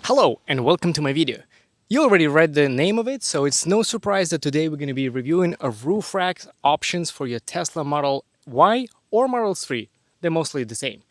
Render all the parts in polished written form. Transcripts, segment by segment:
Hello and welcome to my video. You already read the name of it, so it's no surprise that today we're going to be reviewing a roof rack options for your Tesla Model Y or Model 3. They're mostly the same.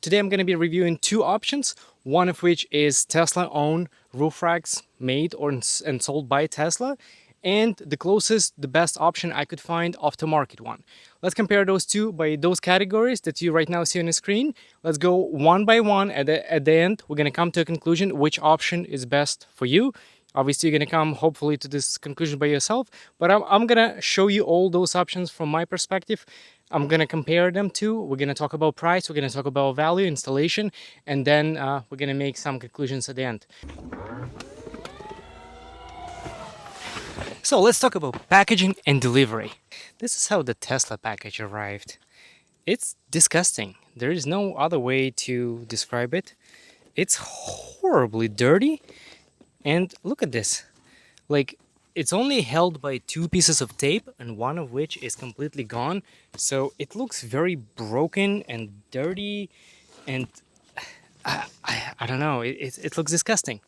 Today I'm going to be reviewing two options, one of which is Tesla-owned roof racks made and sold by Tesla, and the best option I could find, aftermarket one. Let's compare those two by those categories that you right now see on the screen. Let's go one by one. At the end, we're going to come to a conclusion which option is best for you. Obviously, you're going to come hopefully to this conclusion by yourself, but I'm going to show you all those options from my perspective. I'm going to compare them to. We're going to talk about price, we're going to talk about value, installation, and then we're going to make some conclusions at the end. So let's talk about packaging and delivery. This is how the Tesla package arrived. It's disgusting. There is no other way to describe it. It's horribly dirty. And look at this. Like, it's only held by two pieces of tape, and one of which is completely gone. So it looks very broken and dirty, and I don't know. It looks disgusting.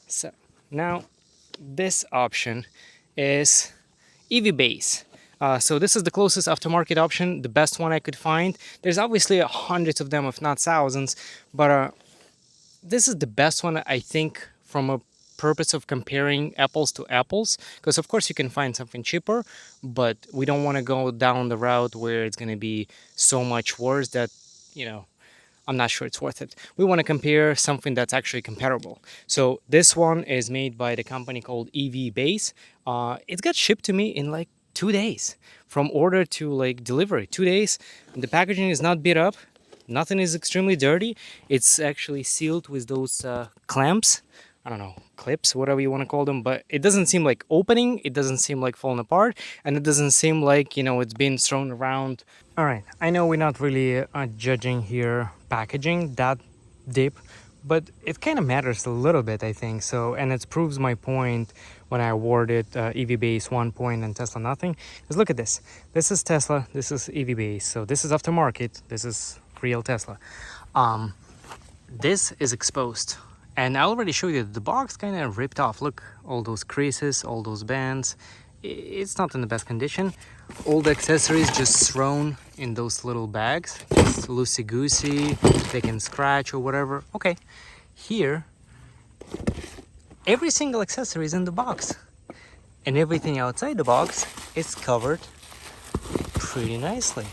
So now this option is EV base. So this is the closest aftermarket option, the best one I could find. There's obviously hundreds of them, if not thousands, but this is the best one, I think, from a purpose of comparing apples to apples, because of course you can find something cheaper, but we don't want to go down the route where it's going to be so much worse that, you know, I'm not sure it's worth it. We want to compare something that's actually comparable. So this one is made by the company called EV Base. It got shipped to me in like 2 days, from order to like delivery. 2 days. The packaging is not beat up. Nothing is extremely dirty. It's actually sealed with those clamps. I don't know, clips, whatever you want to call them, but it doesn't seem like opening, it doesn't seem like falling apart, and it doesn't seem like, it's been thrown around. All right, I know we're not really judging here packaging that deep, but it kind of matters a little bit, I think. So, and it proves my point when I awarded EV Base 1 point and Tesla nothing. Because look at this. This is Tesla, this is EV Base. So this is aftermarket, this is real Tesla. This is exposed. And I already showed you the box kind of ripped off. Look, all those creases, all those bands. It's not in the best condition. All the accessories just thrown in those little bags. Just loosey-goosey, they can scratch or whatever. Okay, here, every single accessory is in the box. And everything outside the box is covered pretty nicely.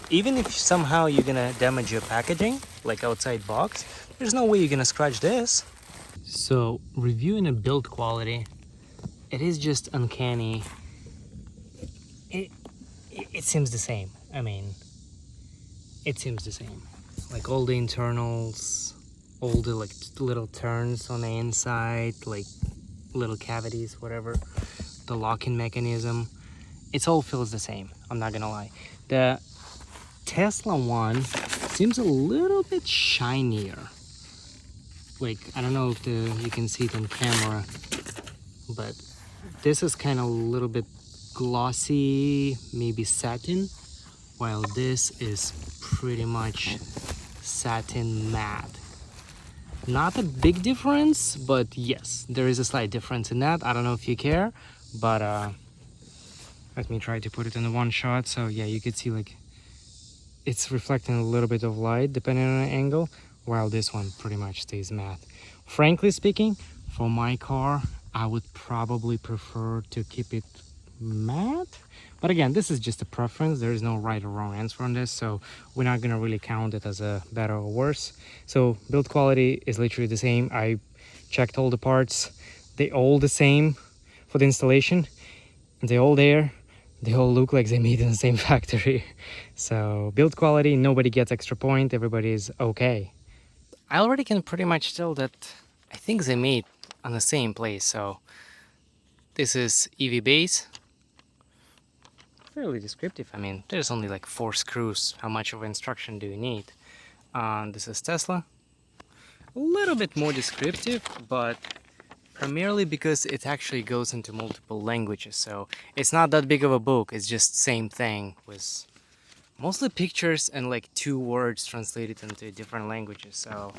Even if somehow you're gonna damage your packaging, like outside box, there's no way you're gonna scratch this. So, reviewing a build quality, it is just uncanny. It seems the same. I mean, it seems the same. Like all the internals, all the like little turns on the inside, like little cavities, whatever, the locking mechanism, it all feels the same. I'm not gonna lie. The Tesla one seems a little bit shinier. Like, I don't know if you can see it on camera, but this is kind of a little bit glossy, maybe satin, while this is pretty much satin matte. Not a big difference, but yes, there is a slight difference in that. I don't know if you care, but let me try to put it in the one shot. So yeah, you could see like it's reflecting a little bit of light depending on the angle, while this one pretty much stays matte. Frankly speaking, for my car, I would probably prefer to keep it matte. But again, this is just a preference. There is no right or wrong answer on this, so we're not gonna really count it as a better or worse. So build quality is literally the same. I checked all the parts. They all the same for the installation. They all there. They all look like they made in the same factory. So build quality, nobody gets extra point. Everybody is okay. I already can pretty much tell that I think they made on the same place. So this is EV base. Fairly descriptive. I mean, there's only like 4 screws. How much of instruction do you need? This is Tesla. A little bit more descriptive, but primarily because it actually goes into multiple languages. So it's not that big of a book. It's just same thing with mostly pictures and like 2 words translated into different languages. So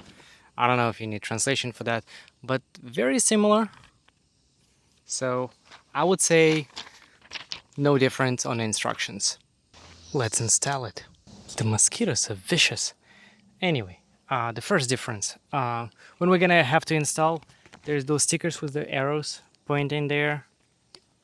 I don't know if you need translation for that, but very similar. So I would say no difference on instructions. Let's install it. The mosquitoes are vicious. Anyway, the first difference. When we're gonna have to install, there's those stickers with the arrows pointing there.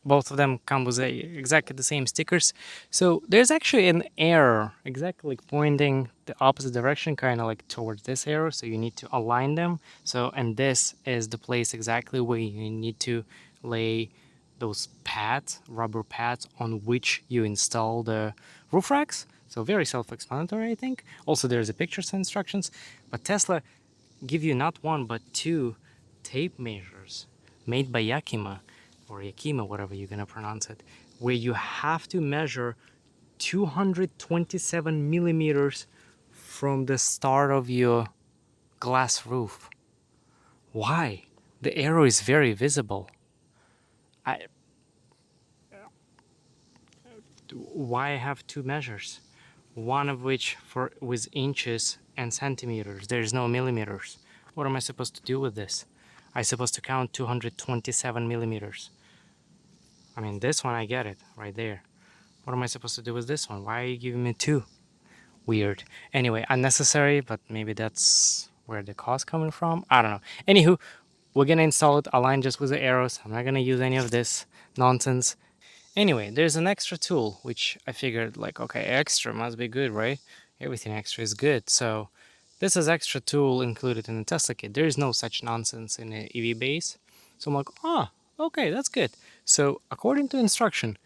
Both of them come with exactly the same stickers. So there's actually an arrow exactly like pointing the opposite direction, kind of like towards this arrow. So you need to align them. So, and this is the place exactly where you need to lay those pads, rubber pads, on which you install the roof racks. So very self-explanatory, I think. Also, there's a pictures and instructions, but Tesla give you not one but two tape measures made by Yakima or Yakima, whatever you're gonna pronounce it, where you have to measure 227 millimeters from the start of your glass roof. Why? The arrow is very visible. I, why have two measures? One of which for with inches and centimeters. There's no millimeters. What am I supposed to do with this? I'm supposed to count 227 millimeters. I mean, this one I get it right there. What am I supposed to do with this one? Why are you giving me two? Weird. Anyway, unnecessary, but maybe that's where the cost coming from. I don't know. Anywho, we're gonna install it aligned just with the arrows. I'm not gonna use any of this nonsense. Anyway, there's an extra tool, which I figured like, okay, extra must be good, right? Everything extra is good. So this is extra tool included in the Tesla kit. There is no such nonsense in the EV base. So I'm like, ah, okay, that's good. So according to instruction,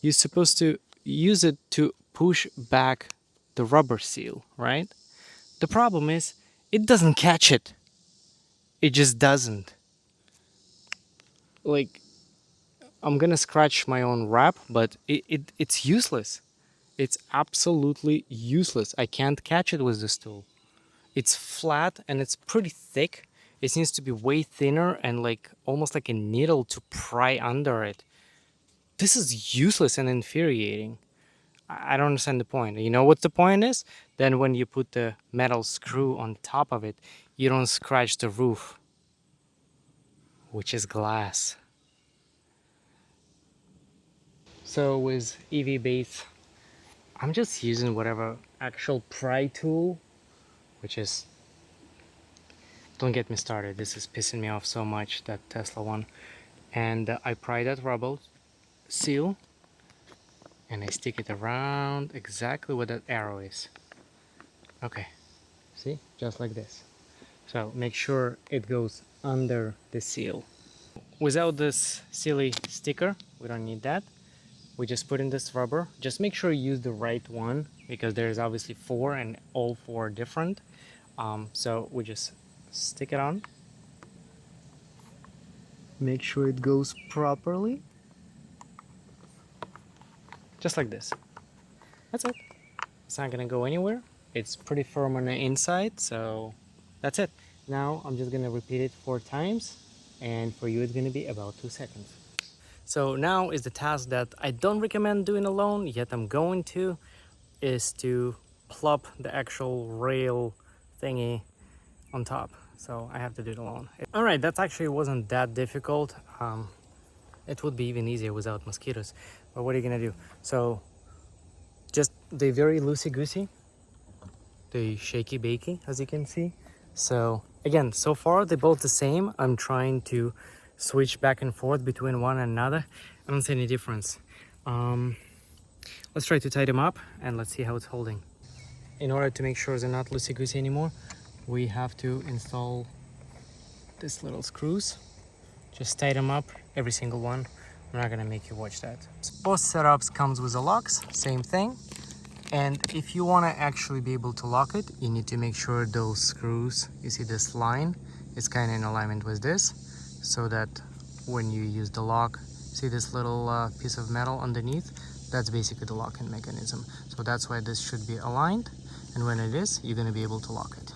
you're supposed to use it to push back the rubber seal, right? The problem is it doesn't catch it. It just doesn't. Like, I'm gonna scratch my own wrap, but it's useless. It's absolutely useless. I can't catch it with this tool. It's flat and it's pretty thick. It seems to be way thinner and like almost like a needle to pry under it. This is useless and infuriating. I don't understand the point. You know what the point is? Then when you put the metal screw on top of it, you don't scratch the roof, which is glass. So with EV base, I'm just using whatever actual pry tool, which is, don't get me started. This is pissing me off so much, that Tesla one. And I pry that rubber seal and I stick it around exactly where that arrow is. Okay, see, just like this. So make sure it goes under the seal. Without this silly sticker, we don't need that. We just put in this rubber. Just make sure you use the right one because there's obviously four and all four are different. So we just stick it on. Make sure it goes properly. Just like this. That's it. It's not gonna go anywhere. It's pretty firm on the inside, so that's it. Now I'm just gonna repeat it 4 times, and for you it's gonna be about 2 seconds. So now is the task that I don't recommend doing alone, yet I'm going to, is to plop the actual rail thingy on top. So I have to do it alone. Alright, that actually wasn't that difficult. It would be even easier without mosquitoes. But what are you gonna do? So just they very loosey-goosey, they shaky bakey, as you can see. So again, so far they're both the same. I'm trying to switch back and forth between one and another. I don't see any difference. Let's try to tie them up and let's see how it's holding. In order to make sure they're not loosey-goosey anymore, we have to install these little screws. Just tie them up, every single one. I'm not gonna make you watch that. Both setups comes with the locks, same thing. And if you want to actually be able to lock it, you need to make sure those screws, you see this line, is kind of in alignment with this, so that when you use the lock, see this little piece of metal underneath, that's basically the locking mechanism. So that's why this should be aligned, and when it is, you're going to be able to lock it.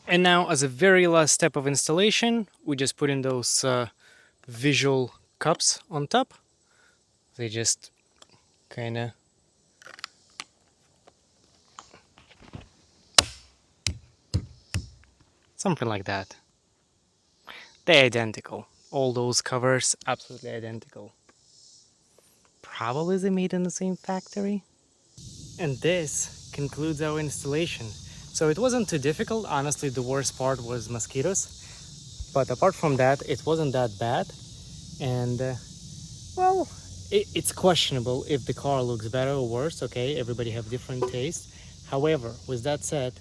And now, as a very last step of installation, we just put in those visual cups on top. They just kind of something like that. They're identical. All those covers, absolutely identical. Probably they made in the same factory. And this concludes our installation. So it wasn't too difficult. Honestly, the worst part was mosquitoes. But apart from that, it wasn't that bad. And well, it's questionable if the car looks better or worse. Okay, everybody have different tastes. However, with that said,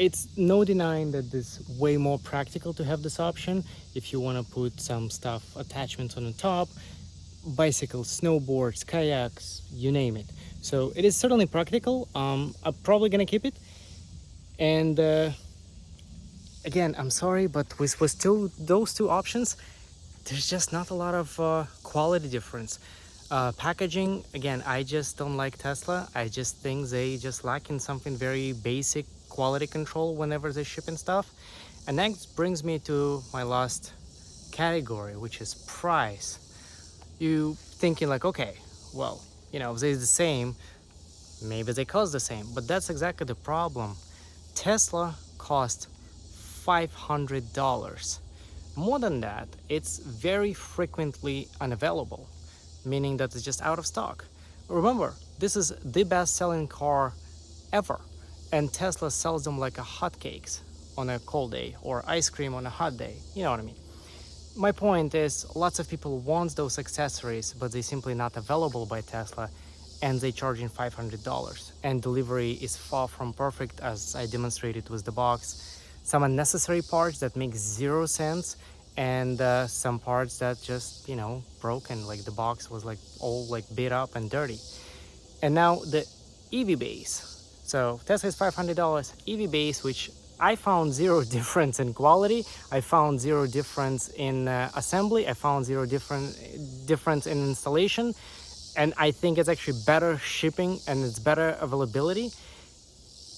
it's no denying that it's way more practical to have this option if you want to put some stuff, attachments on the top, bicycles, snowboards, kayaks, you name it. So it is certainly practical. I'm probably gonna keep it. And again, I'm sorry, but with still those two options, there's just not a lot of quality difference. Packaging, again, I just don't like Tesla. I just think they just lack in something very basic quality control whenever they ship and stuff. And next brings me to my last category, which is price. You thinking like, okay, well, if they're the same, maybe they cost the same. But that's exactly the problem. Tesla cost $500. More than that, it's very frequently unavailable, meaning that it's just out of stock. Remember, this is the best-selling car ever, and Tesla sells them like a hotcakes on a cold day or ice cream on a hot day. You know what I mean? My point is, lots of people want those accessories, but they're simply not available by Tesla, and they charging $500. And delivery is far from perfect, as I demonstrated with the box. Some unnecessary parts that make 0 sense, and some parts that just, broken, like the box was like all like beat up and dirty. And now the EV base. So Tesla is $500, EV base, which I found 0 difference in quality. I found 0 difference in assembly. I found 0 difference in installation. And I think it's actually better shipping and it's better availability.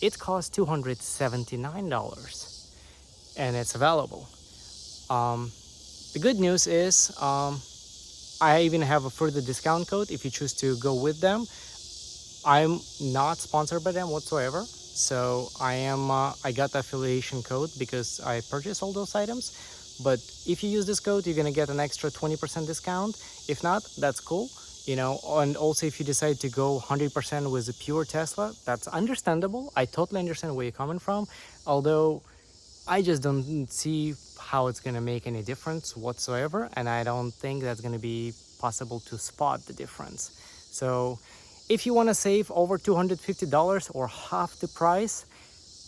It costs $279 and it's available. The good news is I even have a further discount code if you choose to go with them. I'm not sponsored by them whatsoever. So I got the affiliation code because I purchased all those items. But if you use this code, you're gonna get an extra 20% discount. If not, that's cool. And also if you decide to go 100% with a pure Tesla, that's understandable. I totally understand where you're coming from. Although I just don't see how it's gonna make any difference whatsoever. And I don't think that's gonna be possible to spot the difference. So if you want to save over $250 or half the price,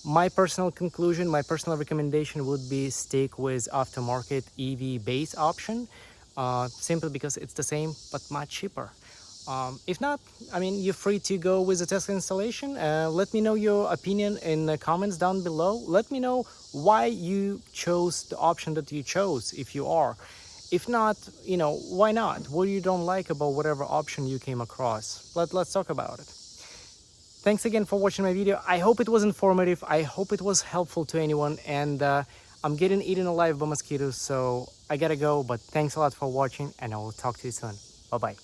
my personal conclusion, my personal recommendation would be stick with aftermarket EV base option, simply because it's the same but much cheaper. If not, you're free to go with the Tesla installation. Let me know your opinion in the comments down below. Let me know why you chose the option that you chose, if you are. If not, why not? What you don't like about whatever option you came across? Let's talk about it. Thanks again for watching my video. I hope it was informative. I hope it was helpful to anyone. And I'm getting eaten alive by mosquitoes, so I gotta go. But thanks a lot for watching, and I will talk to you soon. Bye-bye.